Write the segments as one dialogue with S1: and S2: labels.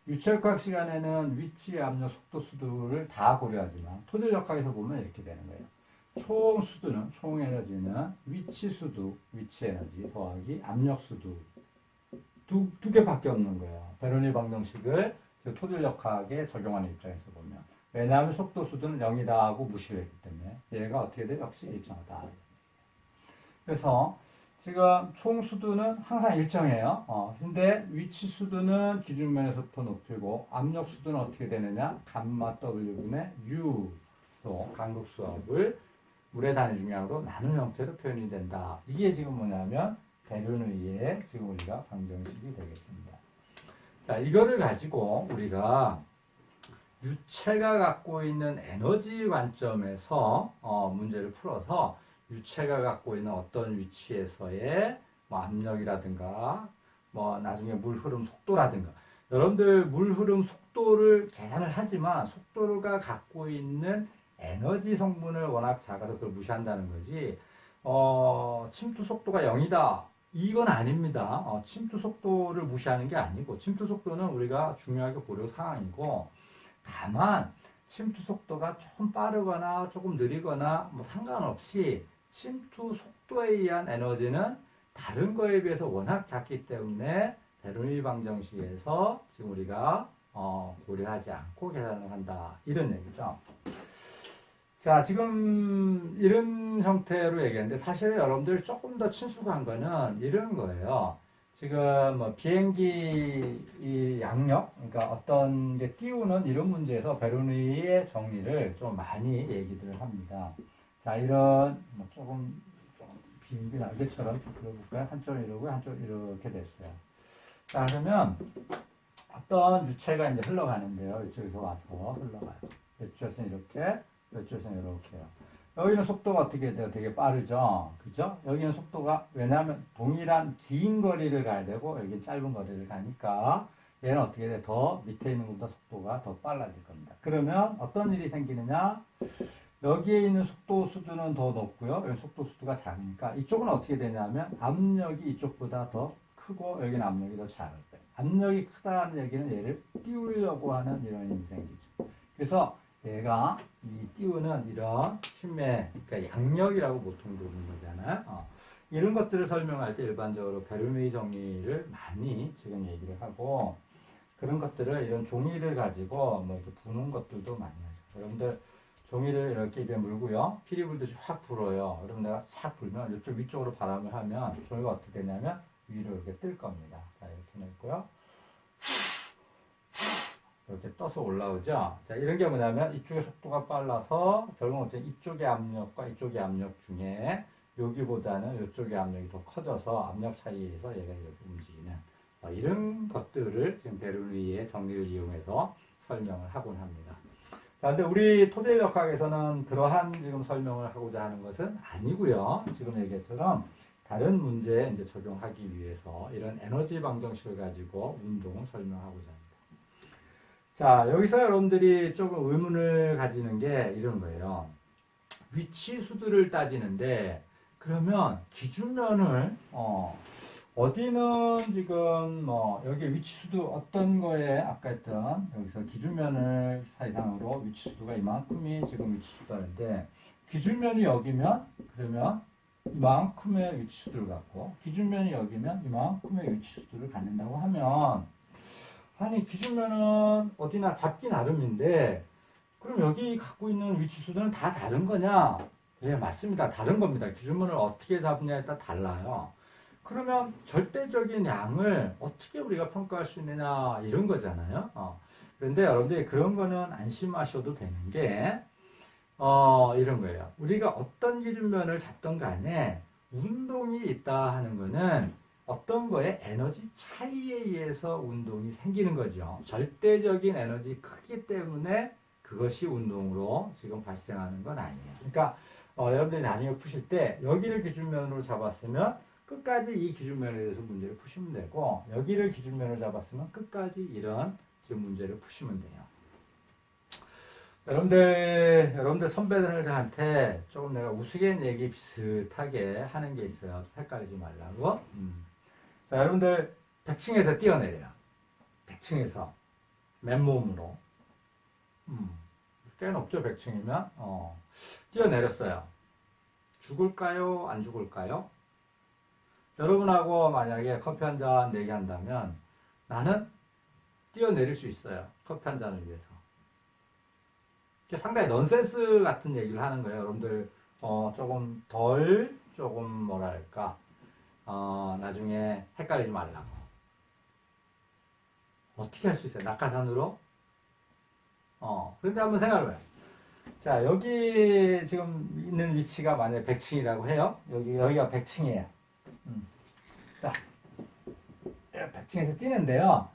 S1: 유철학 시간에는 위치, 압력, 속도, 수도를 다 고려하지만 토질역학에서 보면 이렇게 되는 거예요. 총 수두는, 총 에너지는 위치 수두, 위치 에너지 더하기 압력 수두 두 개밖에 없는 거예요. 베르누이 방정식을 토질역학에 적용하는 입장에서 보면. 왜냐하면 속도 수두는 0이다 하고 무시를 했기 때문에 얘가 어떻게 돼? 역시 일정하다. 그래서 지금 총 수두는 항상 일정해요. 근데 위치 수두는 기준면에서부터 높이고 압력 수두는 어떻게 되느냐? 감마 W분의 U로 간극수압을 물의 단위 중량으로 나눈 형태로 표현이 된다. 이게 지금 뭐냐면 베르누이의 지금 우리가 방정식이 되겠습니다. 자, 이거를 가지고 우리가 유체가 갖고 있는 에너지 관점에서 문제를 풀어서 유체가 갖고 있는 어떤 위치에서의 뭐 압력이라든가 뭐 나중에 물 흐름 속도라든가 여러분들 물 흐름 속도를 계산을 하지만 속도가 갖고 있는 에너지 성분을 워낙 작아서 그걸 무시한다는 거지 침투 속도가 0이다 이건 아닙니다. 침투 속도를 무시하는 게 아니고 침투 속도는 우리가 중요하게 고려 사항이고 다만 침투 속도가 조금 빠르거나 조금 느리거나 뭐 상관없이 침투 속도에 의한 에너지는 다른 거에 비해서 워낙 작기 때문에 베르누이 방정식에서 지금 우리가 고려하지 않고 계산을 한다 이런 얘기죠. 자, 지금 이런 형태로 얘기했는데 사실 여러분들 조금 더 친숙한 거는 이런 거예요. 지금 뭐 비행기 이 양력, 그러니까 어떤 게 띄우는 이런 문제에서 베르누이의 정리를 좀 많이 얘기들을 합니다. 자, 이런 뭐 조금 비행기 날개처럼 그려볼까요? 한쪽 이러고 한쪽 이렇게 됐어요. 자, 그러면 어떤 유체가 이제 흘러가는데요. 이쪽에서 와서 흘러가요. 이쪽에서는 이렇게, 이쪽에서는 이렇게요. 여기는 속도가 어떻게 돼요? 되게 빠르죠? 그죠? 여기는 속도가, 왜냐하면 동일한 긴 거리를 가야 되고, 여기는 짧은 거리를 가니까, 얘는 어떻게 돼? 더 밑에 있는 것보다 속도가 더 빨라질 겁니다. 그러면 어떤 일이 생기느냐? 여기에 있는 속도 수준은 더 높고요. 여기 속도 수두가 작으니까, 이쪽은 어떻게 되냐면, 압력이 이쪽보다 더 크고, 여기는 압력이 더 작을 거예요. 압력이 크다는 얘기는 얘를 띄우려고 하는 이런 힘이 생기죠. 그래서 얘가 이 띄우는 이런 힘의 그러니까 양력이라고 보통 부르는 거잖아요. 이런 것들을 설명할 때 일반적으로 베르누이 정리를 많이 지금 얘기를 하고 그런 것들을 이런 종이를 가지고 뭐 이렇게 부는 것들도 많이 하죠. 여러분들 종이를 이렇게 입에 물고요. 피리 불듯이 확 불어요. 그럼 내가 착 불면 이쪽 위쪽으로 바람을 하면 종이가 어떻게 되냐면 위로 이렇게 뜰 겁니다. 자, 이렇게 넣고요. 이렇게 떠서 올라오죠. 자, 이런 게 뭐냐면 이쪽의 속도가 빨라서 결국은 이쪽의 압력과 이쪽의 압력 중에 여기보다는 이쪽의 압력이 더 커져서 압력 차이에서 얘가 이렇게 움직이는 이런 것들을 지금 베르누이의 정리를 이용해서 설명을 하곤 합니다. 자, 근데 우리 토대역학에서는 그러한 지금 설명을 하고자 하는 것은 아니고요. 지금 얘기처럼 다른 문제에 이제 적용하기 위해서 이런 에너지 방정식을 가지고 운동을 설명하고자 합니다. 자, 여기서 여러분들이 조금 의문을 가지는 게 이런 거예요. 위치 수두를 따지는데 그러면 기준면을 어디는 지금 뭐 여기 위치 수두 어떤 거에 아까 했던 여기서 기준면을 사이상으로 위치 수두가 이만큼이 지금 위치 수두인데 기준면이 여기면 그러면 이만큼의 위치 수두를 갖고 기준면이 여기면 이만큼의 위치 수두를 갖는다고 하면 아니 기준면은 어디나 잡기 나름인데 그럼 여기 갖고 있는 위치 수들은 다 다른 거냐? 예, 맞습니다. 다른 겁니다. 기준면을 어떻게 잡느냐에 따라 달라요. 그러면 절대적인 양을 어떻게 우리가 평가할 수 있느냐 이런 거잖아요. 그런데 여러분들이 그런 거는 안심하셔도 되는 게 이런 거예요. 우리가 어떤 기준면을 잡던 간에 운동이 있다 하는 거는 어떤 거에 에너지 차이에 의해서 운동이 생기는 거죠. 절대적인 에너지 크기 때문에 그것이 운동으로 지금 발생하는 건 아니에요. 그러니까 여러분들이 나중에 푸실 때 여기를 기준면으로 잡았으면 끝까지 이 기준면에 대해서 문제를 푸시면 되고 여기를 기준면으로 잡았으면 끝까지 이런 지금 문제를 푸시면 돼요. 여러분들 선배들한테 조금 내가 우스갯 얘기 비슷하게 하는 게 있어요. 헷갈리지 말라고. 자, 여러분들 100층에서 뛰어내려요. 100층에서. 맨몸으로. 꽤 높죠, 100층이면. 뛰어내렸어요. 죽을까요? 안 죽을까요? 여러분하고 만약에 커피 한 잔 내기한다면 나는 뛰어내릴 수 있어요. 커피 한 잔을 위해서. 상당히 넌센스 같은 얘기를 하는 거예요. 여러분들 조금 뭐랄까 나중에 헷갈리지 말라고. 어떻게 할 수 있어요? 낙하산으로? 그런데 한번 생각해봐요. 자, 여기 지금 있는 위치가 만약에 100층이라고 해요. 여기가 100층이에요. 자, 100층에서 뛰는데요.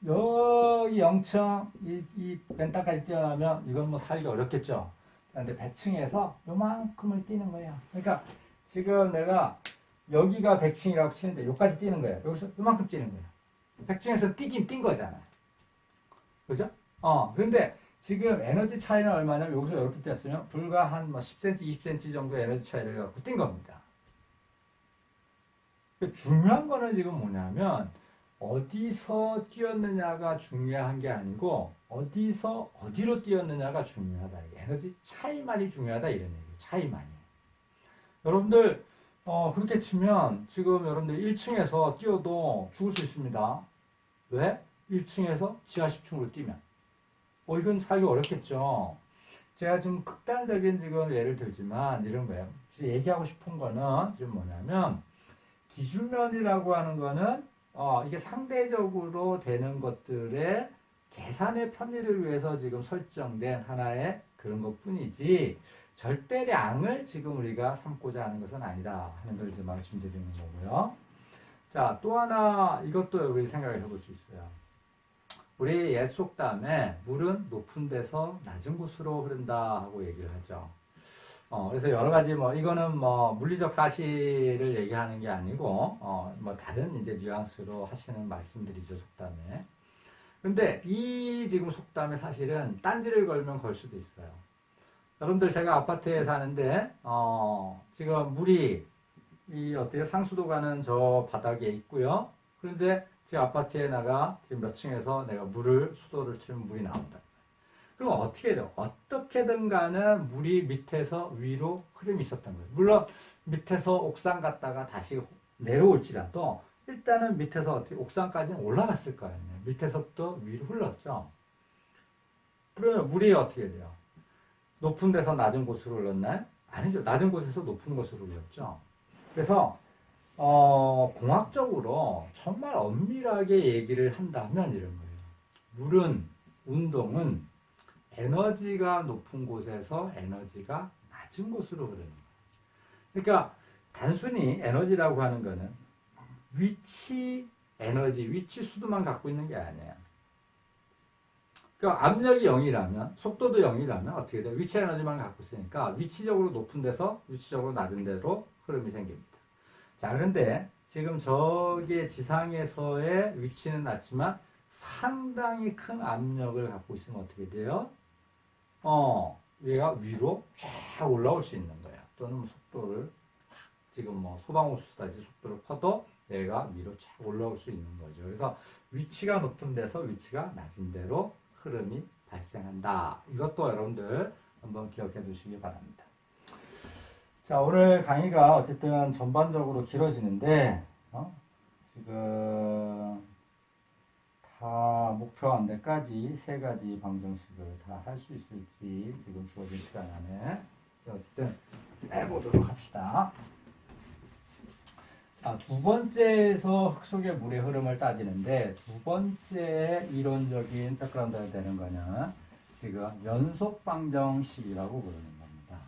S1: 여기 0층, 이 벤타까지 뛰어나면 이건 뭐 살기 어렵겠죠. 그런데 100층에서 요만큼을 뛰는 거예요. 그러니까 지금 내가 여기가 100층이라고 치는데 여기까지 뛰는 거예요. 여기서 요만큼 뛰는 거예요. 100층에서 뛰긴 뛴 거잖아요. 그죠? 근데 지금 에너지 차이는 얼마냐면 여기서 이렇게 뛰었으면 불과 한 뭐 10cm, 20cm 정도 에너지 차이를 갖고 뛴 겁니다. 중요한 거는 지금 뭐냐면 어디서 뛰었느냐가 중요한 게 아니고 어디서 어디로 뛰었느냐가 중요하다. 에너지 차이만이 중요하다 이런 얘기예요. 차이만이. 여러분들 그렇게 치면 지금 여러분들 1층에서 뛰어도 죽을 수 있습니다. 왜? 1층에서 지하 10층으로 뛰면. 이건 살기 어렵겠죠. 제가 좀 극단적인 지금 예를 들지만 이런 거예요. 얘기하고 싶은 거는 지금 뭐냐면 기준면이라고 하는 거는 이게 상대적으로 되는 것들의 계산의 편의를 위해서 지금 설정된 하나의 그런 것 뿐이지 절대량을 지금 우리가 삼고자 하는 것은 아니다 하는 걸 이제 말씀드리는 거고요. 자, 또 하나 이것도 우리 생각을 해볼 수 있어요. 우리 옛 속담에 물은 높은 데서 낮은 곳으로 흐른다 하고 얘기를 하죠. 그래서 여러 가지 이거는 물리적 사실을 얘기하는 게 아니고 다른 이제 뉘앙스로 하시는 말씀들이죠, 속담에. 근데 이 지금 속담에 사실은 딴지를 걸면 걸 수도 있어요. 여러분들 제가 아파트에 사는데 지금 물이 어때요? 상수도 가는 저 바닥에 있고요. 그런데 제 아파트에 지금 몇 층에서 내가 수도를 치면 물이 나온다. 그럼 어떻게 돼요? 어떻게든 간에 물이 밑에서 위로 흐름이 있었던 거예요. 물론 밑에서 옥상 갔다가 다시 내려올지라도 일단은 밑에서 옥상까지는 올라갔을 거 아니에요. 밑에서부터 위로 흘렀죠. 그러면 물이 어떻게 돼요? 높은 데서 낮은 곳으로 흘렀나요? 아니죠. 낮은 곳에서 높은 곳으로 흘렀죠. 그래서 공학적으로 정말 엄밀하게 얘기를 한다면 이런 거예요. 물은, 운동은 에너지가 높은 곳에서 에너지가 낮은 곳으로 흐르는 거예요. 그러니까 단순히 에너지라고 하는 거는 위치 에너지, 위치 수도만 갖고 있는 게 아니에요. 그러니까 압력이 0이라면, 속도도 0이라면 어떻게 돼요? 위치 에너지만 갖고 있으니까 위치적으로 높은 데서 위치적으로 낮은 데로 흐름이 생깁니다. 자, 그런데 지금 저기 지상에서의 위치는 낮지만 상당히 큰 압력을 갖고 있으면 어떻게 돼요? 얘가 위로 쫙 올라올 수 있는 거예요. 또는 속도를 지금 소방호수 다시 속도를 커도 얘가 위로 쫙 올라올 수 있는 거죠. 그래서 위치가 높은 데서 위치가 낮은 데로 흐름이 발생한다. 이것도 여러분들 한번 기억해 두시기 바랍니다. 자, 오늘 강의가 어쨌든 전반적으로 길어지는데 지금 다 목표한 데까지 3가지 방정식을 다 할 수 있을지 지금 주어진 시간 안에 어쨌든 해보도록 합시다. 자, 두 번째에서 흙 속의 물의 흐름을 따지는데 두 번째 이론적인 백그라운드가 되는 거는 지금 연속 방정식이라고 부르는 겁니다.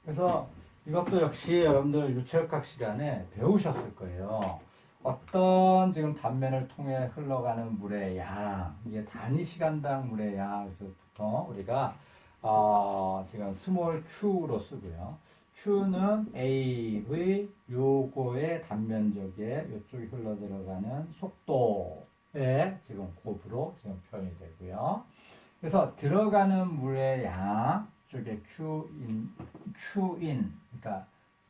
S1: 그래서 이것도 역시 여러분들 유체역학 시간에 배우셨을 거예요. 어떤 지금 단면을 통해 흘러가는 물의 양, 이게 단위 시간당 물의 양에서 보통 우리가 지금 스몰 q로 쓰고요. q는 a의 요거의 단면적에 이쪽이 흘러 들어가는 속도의 지금 곱으로 지금 표현이 되고요. 그래서 들어가는 물의 양 쪽에 qin, 그러니까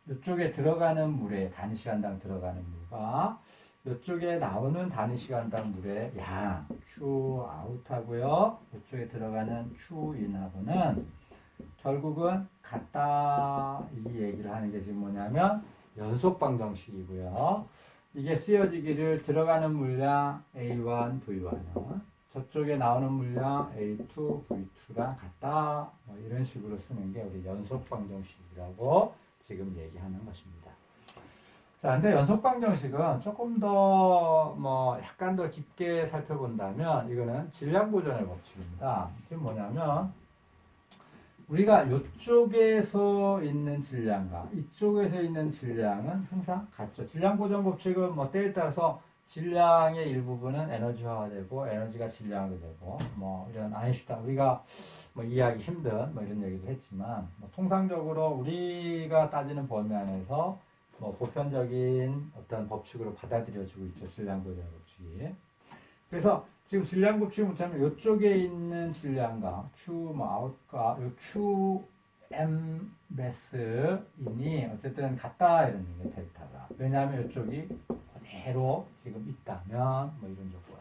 S1: 이쪽에 들어가는 물의 단위 시간당 들어가는 물과 이쪽에 나오는 단위 시간당 물의 양 Q 아웃하고요. 이쪽에 들어가는 Q 인하고는 결국은 같다 이 얘기를 하는 게 지금 뭐냐면 연속 방정식이고요. 이게 쓰여지기를 들어가는 물량 A1, V1은 저쪽에 나오는 물량 A2, V2랑 같다 뭐 이런 식으로 쓰는 게 우리 연속 방정식이라고 지금 얘기하는 것입니다. 자, 근데 연속 방정식은 조금 더 뭐 약간 더 깊게 살펴본다면 이거는 질량 보존의 법칙입니다. 이게 뭐냐면 우리가 이쪽에서 있는 질량과 이쪽에서 있는 질량은 항상 같죠. 질량 보존 법칙은 뭐 때에 따라서 질량의 일부분은 에너지화가 되고 에너지가 질량이 되고 뭐 이런 아인슈타인 우리가 뭐 이해하기 힘든 뭐 이런 얘기도 했지만 뭐 통상적으로 우리가 따지는 범위 안에서 뭐 보편적인 어떤 법칙으로 받아들여지고 있죠. 질량 보존 법칙이. 그래서 지금 질량 법칙을 묻자면 이쪽에 있는 질량과 Q 뭐 아웃과 요 Q M 매스인이 어쨌든 같다 이런 얘기예요. 델타가. 왜냐하면 이쪽이 그대로 지금 있다면 뭐 이런 조건.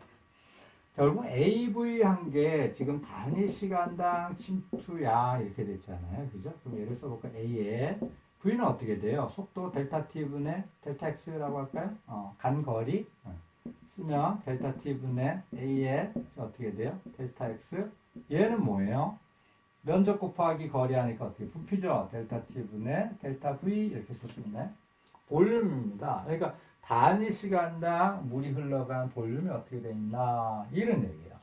S1: 결국 AV 한 게 지금 단위 시간당 침투량 이렇게 됐잖아요. 그죠? 그럼 예를 써볼까? A에 V는 어떻게 돼요? 속도 델타 T분의 델타 X라고 할까요? 간 거리 쓰면 델타 T분의 A에 어떻게 돼요? 델타 X 얘는 뭐예요? 면적 곱하기 거리 하니까 어떻게 부피죠? 델타 T분의 델타 V 이렇게 쓸 수 있네. 볼륨입니다. 그러니까 단위 시간당 물이 흘러간 볼륨이 어떻게 돼 있나 이런 얘기예요.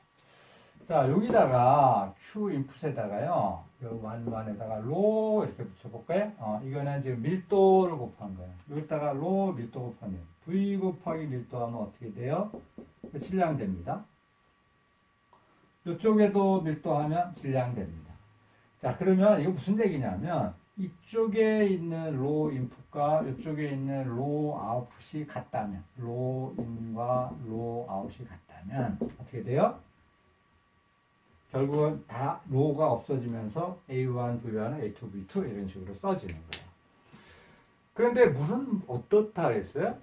S1: 자, 여기다가 Q 인풋에다가요, 완에다가 로 이렇게 붙여볼까요? 이거는 지금 밀도를 곱한 거예요. 여기다가 로 밀도 곱하면 V 곱하기 밀도하면 어떻게 돼요? 질량됩니다. 이쪽에도 밀도하면 질량됩니다. 자, 그러면 이거 무슨 얘기냐면 이쪽에 있는 로 인풋과 이쪽에 있는 로 아웃풋이 같다면 로 인과 로 아웃이 같다면 어떻게 돼요? 결국은 다 로가 없어지면서 A1, V1, A2, V2 이런 식으로 써지는 거예요. 그런데 물은 어떻다 그랬어요?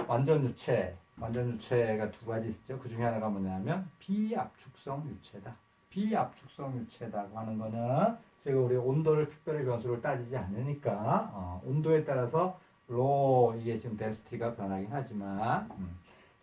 S1: 완전 유체가 두 가지 있죠. 그 중에 하나가 뭐냐면 비압축성 유체다. 비압축성 유체다고 하는 거는 제가 우리 온도를 특별히 변수를 따지지 않으니까 온도에 따라서 로 이게 지금 덴시티가 변하긴 하지만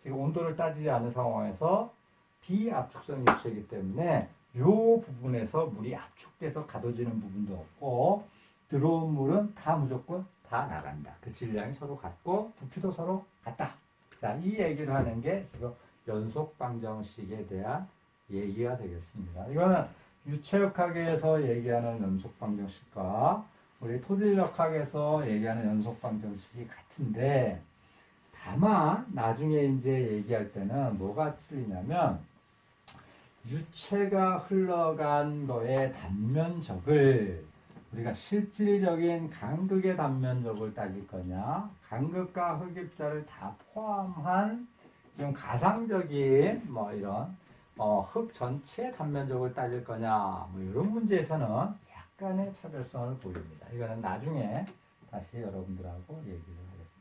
S1: 지금 온도를 따지지 않은 상황에서 비압축성 유체이기 때문에 이 부분에서 물이 압축돼서 가둬지는 부분도 없고 들어온 물은 다 무조건 다 나간다. 그 질량이 서로 같고 부피도 서로 같다. 자, 이 얘기를 하는 게 지금 연속 방정식에 대한 얘기가 되겠습니다. 이거는 유체역학에서 얘기하는 연속 방정식과 우리 토질역학에서 얘기하는 연속 방정식이 같은데 다만 나중에 이제 얘기할 때는 뭐가 틀리냐면 유체가 흘러간 거의 단면적을 우리가 실질적인 간극의 단면적을 따질 거냐 간극과 흡입자를 다 포함한 지금 가상적인 뭐 이런 흙 전체 단면적을 따질 거냐 뭐 이런 문제에서는 약간의 차별성을 보입니다. 이거는 나중에 다시 여러분들하고 얘기를 하겠습니다.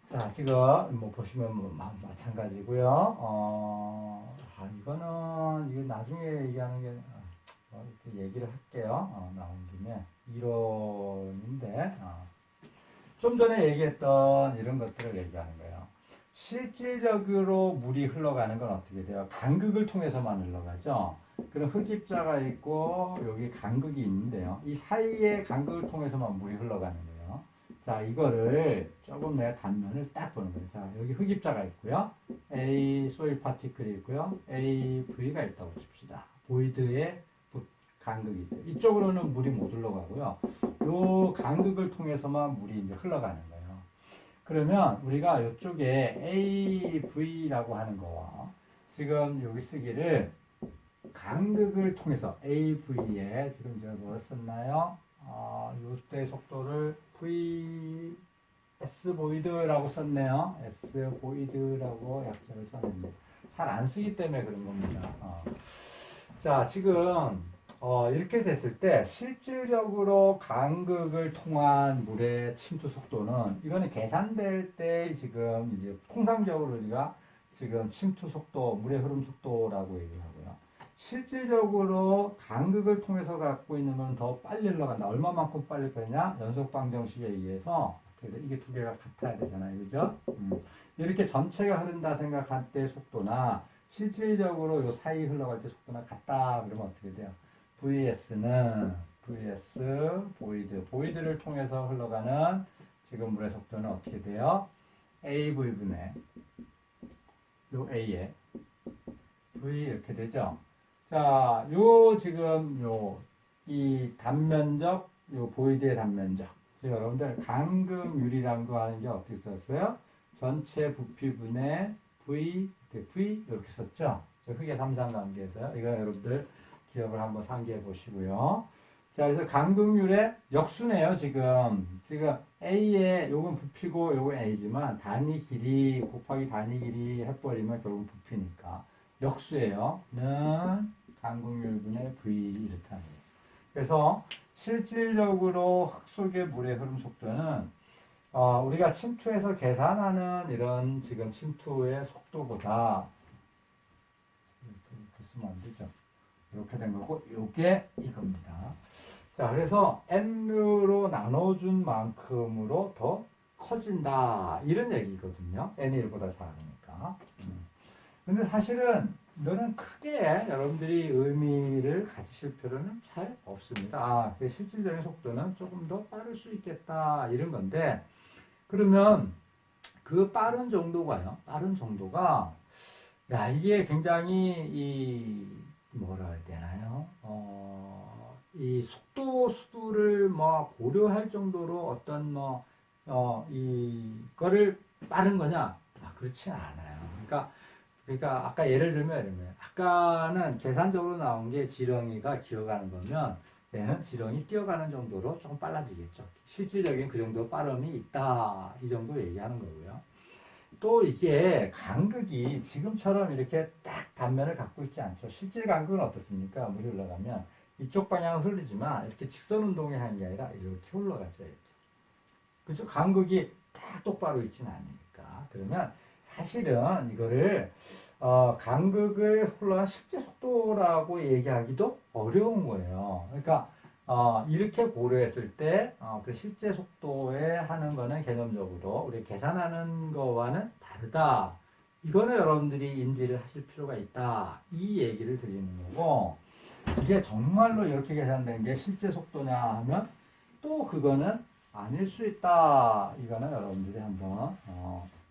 S1: 자, 지금 뭐 보시면 뭐 마찬가지고요. 이거는 이거 나중에 얘기하는 게 이렇게 얘기를 할게요. 나온 김에 이론인데 좀 전에 얘기했던 이런 것들을 얘기하는 거예요. 실질적으로 물이 흘러가는 건 어떻게 돼요? 간극을 통해서만 흘러가죠. 그럼 흡입자가 있고 여기 간극이 있는데요. 이 사이에 간극을 통해서만 물이 흘러가는 거예요. 자, 이거를 조금 내가 단면을 딱 보는 거예요. 자, 여기 흡입자가 있고요. A 소일 파티클이 있고요. A V가 있다고 칩시다. 보이드에 간극이 있어요. 이쪽으로는 물이 못 흘러가고요. 요 간극을 통해서만 물이 이제 흘러가는 거예요. 그러면 우리가 이쪽에 AV라고 하는 거와 지금 여기 쓰기를 간극을 통해서 AV에 지금 제가 뭐 썼나요? 요때 속도를 S 보이드라고 썼네요. S 보이드라고 약자를 써냈는데 잘 안 쓰기 때문에 그런 겁니다. 자, 지금 이렇게 됐을 때 실질적으로 간극을 통한 물의 침투 속도는 이거는 계산될 때 지금 이제 통상적으로 우리가 지금 침투 속도, 물의 흐름 속도라고 얘기를 하고요. 실질적으로 간극을 통해서 갖고 있는 건 더 빨리 흘러간다. 얼마만큼 빨리 가냐? 연속 방정식에 의해서 이게 두 개가 같아야 되잖아요. 그죠? 이렇게 전체가 흐른다 생각할 때 속도나 실질적으로 요 사이 흘러갈 때 속도나 같다. 그러면 어떻게 돼요? VS는 보이드를 통해서 흘러가는 지금 물의 속도는 어떻게 돼요? AV분의 요 A에 V 이렇게 되죠. 자, 요 지금 이 단면적, 요 보이드의 단면적. 여러분들 간극률이란 거 하는 게 어떻게 썼어요? 전체 부피분의 V 이렇게 썼죠. 흑의 삼삼관계에서요. 이거 여러분들 기억을 한번 상기해 보시고요. 자, 그래서 간극률의 역수네요, 지금. A에 요건 부피고 요건 A지만 단위 길이 곱하기 단위 길이 해버리면 결국은 부피니까. 역수예요. 는 간극률분의 V 이렇다는 거예요. 그래서 실질적으로 흙 속의 물의 흐름 속도는 우리가 침투해서 계산하는 이런 지금 침투의 속도보다 이렇게 쓰면 안 되죠. 이렇게 된 거고, 요게 이겁니다. 자, 그래서 n으로 나눠준 만큼으로 더 커진다. 이런 얘기거든요. n이 1보다 작으니까. 근데 사실은 이거는 크게 여러분들이 의미를 가지실 필요는 잘 없습니다. 그 실질적인 속도는 조금 더 빠를 수 있겠다. 이런 건데, 그러면 그 빠른 정도가요. 빠른 정도가, 야, 이게 굉장히 뭐라 해야 되나요? 이 속도 수를 뭐 고려할 정도로 어떤 이거를 빠른 거냐? 그렇지 않아요. 그러니까 아까 예를 들면 아까는 계산적으로 나온 게 지렁이가 기어가는 거면 얘는 지렁이 뛰어가는 정도로 조금 빨라지겠죠. 실질적인 그 정도 빠름이 있다. 이 정도 얘기하는 거고요. 또 이게 간극이 지금처럼 이렇게 딱 단면을 갖고 있지 않죠. 실질 간극은 어떻습니까? 물이 흘러가면 이쪽 방향은 흐르지만 이렇게 직선 운동을 하는 게 아니라 이렇게 흘러가죠. 이렇게. 그죠? 간극이 딱 똑바로 있지는 않으니까. 그러면 사실은 이거를 간극을 흘러간 실제 속도라고 얘기하기도 어려운 거예요. 그러니까 이렇게 고려했을 때 그 실제 속도에 하는 거는 개념적으로 우리 계산하는 거와는 다르다. 이거는 여러분들이 인지를 하실 필요가 있다. 이 얘기를 드리는 거고, 이게 정말로 이렇게 계산된 게 실제 속도냐 하면 또 그거는 아닐 수 있다. 이거는 여러분들이 한번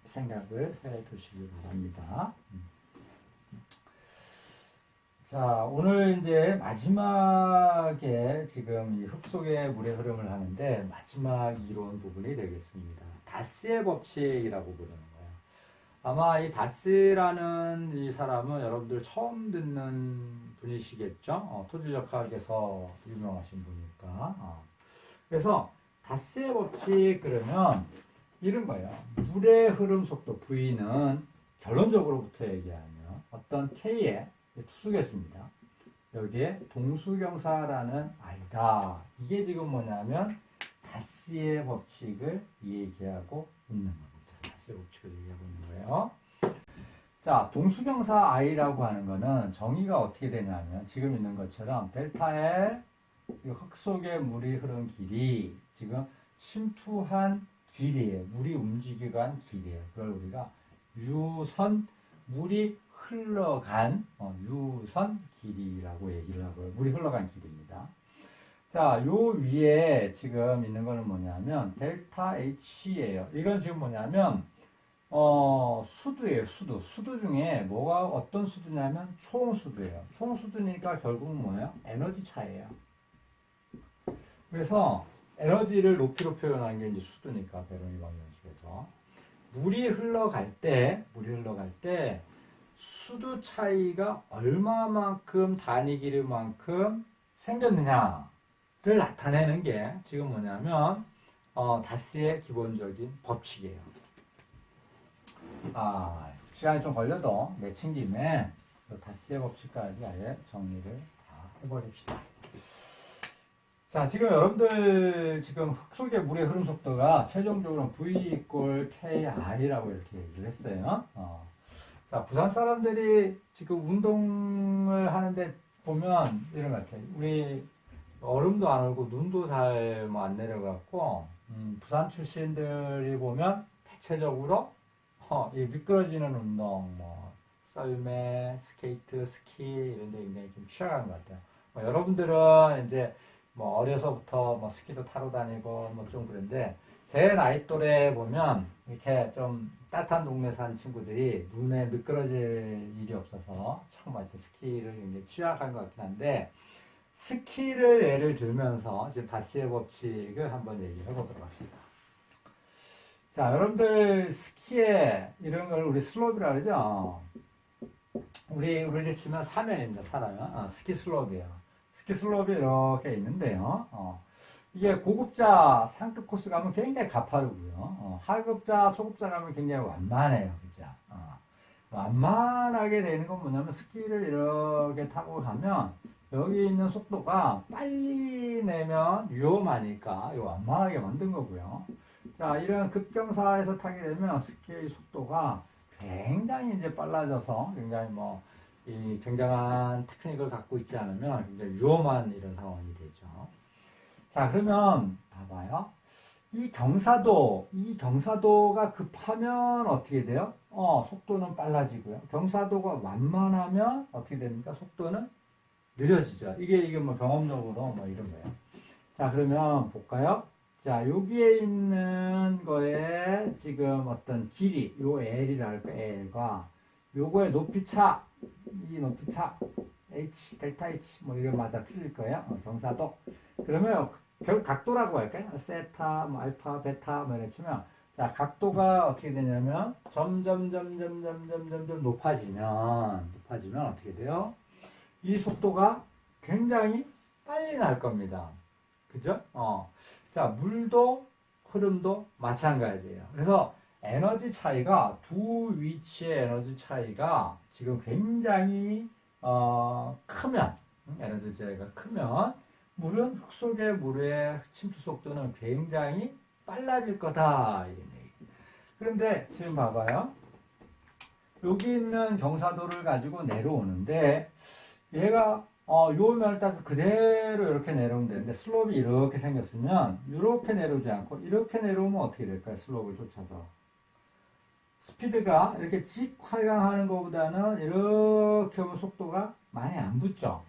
S1: 생각을 해 두시기 바랍니다. 자, 오늘 이제 마지막에 지금 이 흙 속의 물의 흐름을 하는데 마지막 이론 부분이 되겠습니다. 다스의 법칙이라고 부르는 거예요. 아마 이 다스라는 이 사람은 여러분들 처음 듣는 분이시겠죠? 토지역학에서 유명하신 분이니까. 그래서 다스의 법칙 그러면 이런 거예요. 물의 흐름 속도 V는 결론적으로부터 얘기하면 어떤 K의 투수겠습니다. 여기에 동수경사라는 아이다. 이게 지금 뭐냐면 다스의 법칙을 얘기하고 있는 겁니다. 다스의 법칙을 얘기하고 있는 거예요. 자, 동수경사 I라고 하는 거는 정의가 어떻게 되냐면 지금 있는 것처럼 델타의 흙 속에 물이 흐른 길이 지금 침투한 길이에요. 물이 움직여간 길이에요. 그걸 우리가 유선 물이 흘러간 유선 길이라고 얘기를 하고요. 물이 흘러간 길입니다. 자, 요 위에 지금 있는 거는 뭐냐면 델타 H예요. 이건 지금 뭐냐면 수두예요. 수두 중에 뭐가 어떤 수두냐면 총수두예요. 총수두니까 결국 뭐예요? 에너지 차이예요. 그래서 에너지를 높이로 표현한 게 이제 수두니까 베로니 방정식에서 물이 흘러갈 때 수두 차이가 얼마만큼 단위 길이만큼 생겼느냐를 나타내는 게 지금 뭐냐면 다스의 기본적인 법칙이에요. 시간이 좀 걸려도 내친 김에 다스의 법칙까지 아예 정리를 다 해버립시다. 자, 지금 여러분들 지금 흙 속의 물의 흐름 속도가 최종적으로 V equal KI라고 이렇게 얘기를 했어요. 자, 부산 사람들이 지금 운동을 하는데 보면 이런 것 같아요. 우리 얼음도 안 얼고 눈도 잘 뭐 안 내려갔고, 부산 출신들이 보면 대체적으로 이 미끄러지는 운동, 뭐 썰매, 스케이트, 스키 이런 데 굉장히 좀 취약한 것 같아요. 여러분들은 이제 뭐 어려서부터 뭐 스키도 타러 다니고 뭐 좀 그런데 제 나이 또래 보면 이렇게 좀 따뜻한 동네 사는 친구들이 눈에 미끄러질 일이 없어서 처음 할 때 스키를 굉장히 취약한 것 같긴 한데 스키를 예를 들면서 지금 다스의 법칙을 한번 얘기해 보도록 합시다. 자, 여러분들 스키에 이런 걸 우리 슬롭이라 그러죠? 우리 치면 사면입니다. 사라면. 스키 슬롭이에요. 스키 슬롭이 이렇게 있는데요. 이게 고급자 상급 코스 가면 굉장히 가파르고요. 하급자, 초급자 가면 굉장히 완만해요. 그죠? 완만하게 되는 건 뭐냐면 스키를 이렇게 타고 가면 여기 있는 속도가 빨리 내면 위험하니까 이거 완만하게 만든 거고요. 자, 이런 급경사에서 타게 되면 스키의 속도가 굉장히 이제 빨라져서 굉장히 뭐 이 굉장한 테크닉을 갖고 있지 않으면 굉장히 위험한 이런 상황이 되죠. 자, 그러면 봐봐요. 이 경사도가 급하면 어떻게 돼요? 속도는 빨라지고요. 경사도가 완만하면 어떻게 됩니까? 속도는 느려지죠. 이게 뭐 경험적으로 뭐 이런 거예요. 자, 그러면 볼까요? 자, 여기에 있는 거에 지금 어떤 길이, 요 L이라 할까, L과 요거의 높이차, 이 높이차, H, 델타 H, 뭐 이거마다 틀릴 거예요. 경사도. 그러면 각도라고 할까요? 세타, 뭐 알파, 베타, 뭐 이렇게 치면, 자, 각도가 어떻게 되냐면, 점점 높아지면 어떻게 돼요? 이 속도가 굉장히 빨리 날 겁니다. 그죠? 자, 물도 흐름도 마찬가지예요. 그래서 에너지 차이가 두 위치의 에너지 차이가 지금 굉장히 크면 에너지 차이가 크면 물은 흙 속의 물의 침투 속도는 굉장히 빨라질 거다 이런 얘기. 그런데 지금 봐봐요. 여기 있는 경사도를 가지고 내려오는데 얘가 요면을 따서 그대로 이렇게 내려오면 되는데 슬롭이 이렇게 생겼으면 이렇게 내려오지 않고 이렇게 내려오면 어떻게 될까요? 슬롭을 쫓아서 스피드가 이렇게 직활강하는 것보다는 이렇게 오면 속도가 많이 안 붙죠.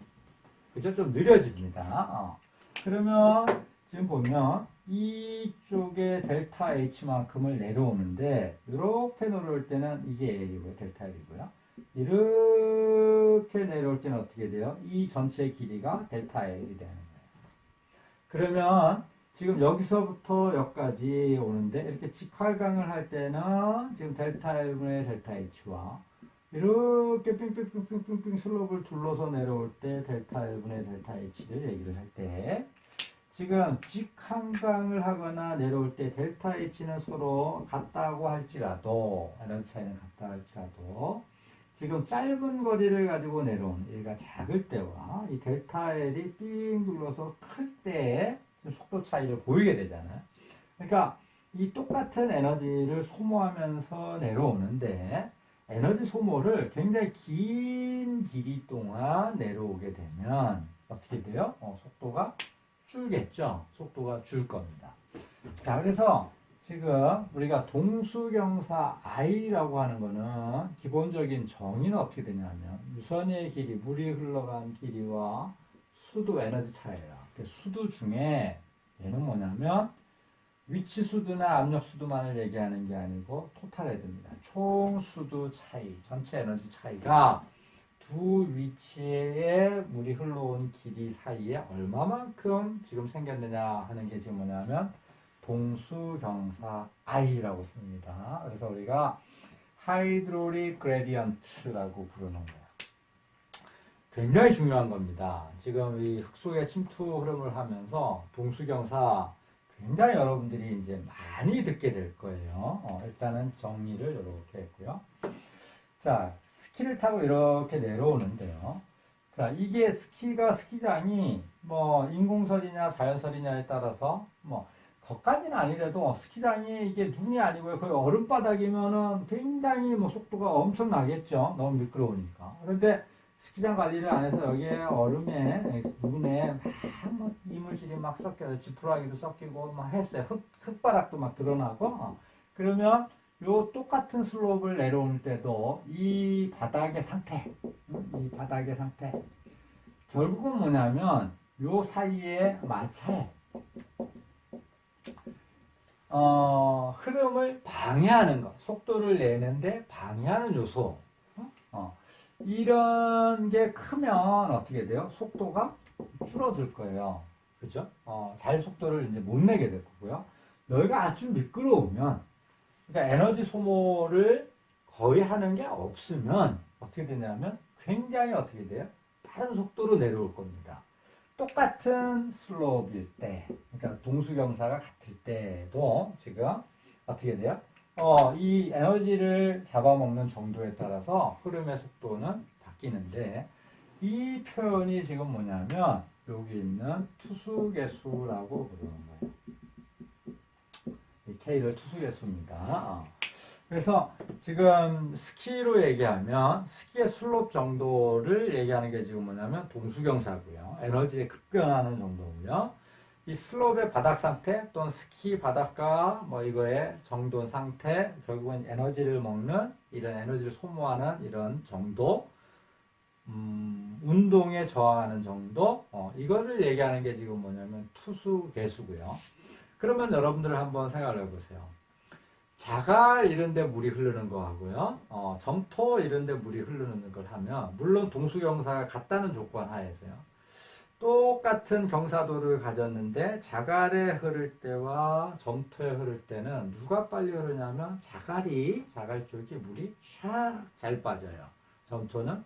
S1: 그죠? 좀 느려집니다. 그러면 지금 보면 이쪽에 델타 H만큼을 내려오는데 이렇게 내려올 때는 이게 L이고요. 델타 L이고요. 이렇게 내려올 때는 어떻게 돼요? 이 전체 길이가 델타 L이 되는 거예요. 그러면 지금 여기서부터 여기까지 오는데 이렇게 직활강을 할 때는 지금 델타 L분의 델타 H와 이렇게 삥삥삥삥삥삥 슬롭을 둘러서 내려올 때 델타 L분의 델타 H를 얘기를 할 때 지금 직항강을 하거나 내려올 때 델타 H는 서로 같다고 할지라도 에너지 차이는 같다 할지라도 지금 짧은 거리를 가지고 내려온 얘가 작을 때와 이 델타 L이 삥 둘러서 클 때 속도 차이를 보이게 되잖아요. 그러니까 이 똑같은 에너지를 소모하면서 내려오는데 에너지 소모를 굉장히 긴 길이 동안 내려오게 되면 어떻게 돼요? 속도가 줄겠죠. 속도가 줄 겁니다. 자, 그래서 지금 우리가 동수경사 I라고 하는 거는 기본적인 정의는 어떻게 되냐면 유선의 길이, 물이 흘러간 길이와 수도 에너지 차이예요. 수도 중에 얘는 뭐냐면 위치 수도나 압력 수도만을 얘기하는 게 아니고 토탈 헤드입니다. 총 수도 차이, 전체 에너지 차이가 두 위치에 물이 흘러온 길이 사이에 얼마만큼 지금 생겼느냐 하는 게 지금 뭐냐면 동수경사 I라고 씁니다. 그래서 우리가 하이드롤릭 그레디언트라고 부르는 거예요. 굉장히 중요한 겁니다. 지금 이 흙 속에 침투 흐름을 하면서 동수경사 굉장히 여러분들이 이제 많이 듣게 될 거예요. 일단은 정리를 이렇게 했고요. 자, 스키를 타고 이렇게 내려오는데요. 자, 이게 스키장이 뭐 인공설이냐 자연설이냐에 따라서 뭐 거까지는 아니래도 스키장이 이게 눈이 아니고요. 거의 얼음바닥이면은 굉장히 뭐 속도가 엄청 나겠죠. 너무 미끄러우니까. 그런데 스키장 관리를 안 해서 여기에 얼음에 눈에 막 이물질이 막 섞여서 지푸라기도 섞이고 막 했어요. 흙바닥도 막 드러나고. 그러면 요 똑같은 슬롭을 내려올 때도 이 바닥의 상태, 이 바닥의 상태 결국은 뭐냐면 요 사이에 마찰, 흐름을 방해하는 것, 속도를 내는데 방해하는 요소, 이런 게 크면 어떻게 돼요? 속도가 줄어들 거예요. 그죠? 잘 속도를 이제 못 내게 될 거고요. 여기가 아주 미끄러우면, 그러니까 에너지 소모를 거의 하는 게 없으면 어떻게 되냐면 굉장히 어떻게 돼요? 빠른 속도로 내려올 겁니다. 똑같은 슬로프일 때, 그러니까 동수경사가 같을 때도 지금 어떻게 돼요? 이 에너지를 잡아먹는 정도에 따라서 흐름의 속도는 바뀌는데 이 표현이 지금 뭐냐면 여기 있는 투수계수라고 부르는 거예요. 이 K를 투수계수입니다. 그래서 지금 스키로 얘기하면 스키의 슬롭 정도를 얘기하는 게 지금 뭐냐면 동수경사고요. 에너지의 급변하는 정도고요. 이 슬롭의 바닥 상태 또는 스키 바닥과 뭐 이거의 정도 상태, 결국은 에너지를 먹는 이런 에너지를 소모하는 이런 정도, 운동에 저항하는 정도, 이거를 얘기하는 게 지금 뭐냐면 투수계수고요. 그러면 여러분들 한번 생각을 해보세요. 자갈 이런 데 물이 흐르는 거 하고요. 점토 이런 데 물이 흐르는 걸 하면 물론 동수경사가 같다는 조건 하에서요. 똑같은 경사도를 가졌는데 자갈에 흐를 때와 점토에 흐를 때는 누가 빨리 흐르냐면 자갈 쪽이 물이 샥 잘 빠져요. 점토는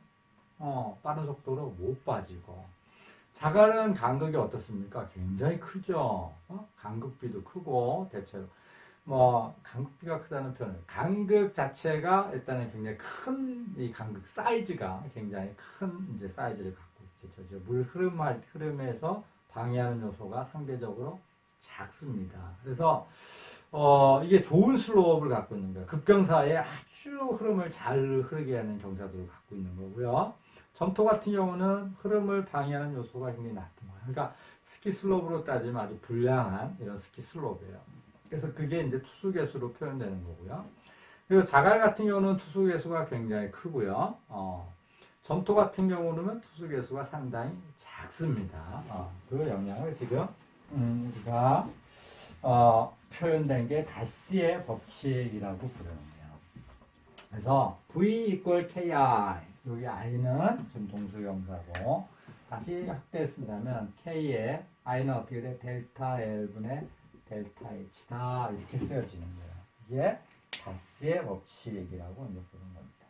S1: 빠른 속도로 못 빠지고. 자갈은 간극이 어떻습니까? 굉장히 크죠. 간극비도 크고 대체로 뭐 간극비가 크다는 표현을 간극 자체가 일단은 굉장히 큰 이 간극 사이즈가 굉장히 큰 이제 사이즈를 갖고 있겠죠. 물 흐름에서 방해하는 요소가 상대적으로 작습니다. 그래서 이게 좋은 슬로프를 갖고 있는 거예요. 급경사에 아주 흐름을 잘 흐르게 하는 경사도를 갖고 있는 거고요. 점토 같은 경우는 흐름을 방해하는 요소가 굉장히 낮은 거예요. 그러니까 스키 슬로프로 따지면 아주 불량한 이런 스키 슬로프예요. 그래서 그게 이제 투수계수로 표현되는 거고요. 그리고 자갈 같은 경우는 투수계수가 굉장히 크고요. 점토 같은 경우는 투수계수가 상당히 작습니다. 그 영향을 지금 우리가 표현된 게 다시의 법칙이라고 부르는 거예요. 그래서 V equal KI, 여기 I는 지금 동수경사고 다시 확대했습니다면 K의 I는 어떻게 돼? 델타 L분의 델타 H다 이렇게 쓰여지는 거예요. 이게 다시의 법칙이라고 이제 부르는 겁니다.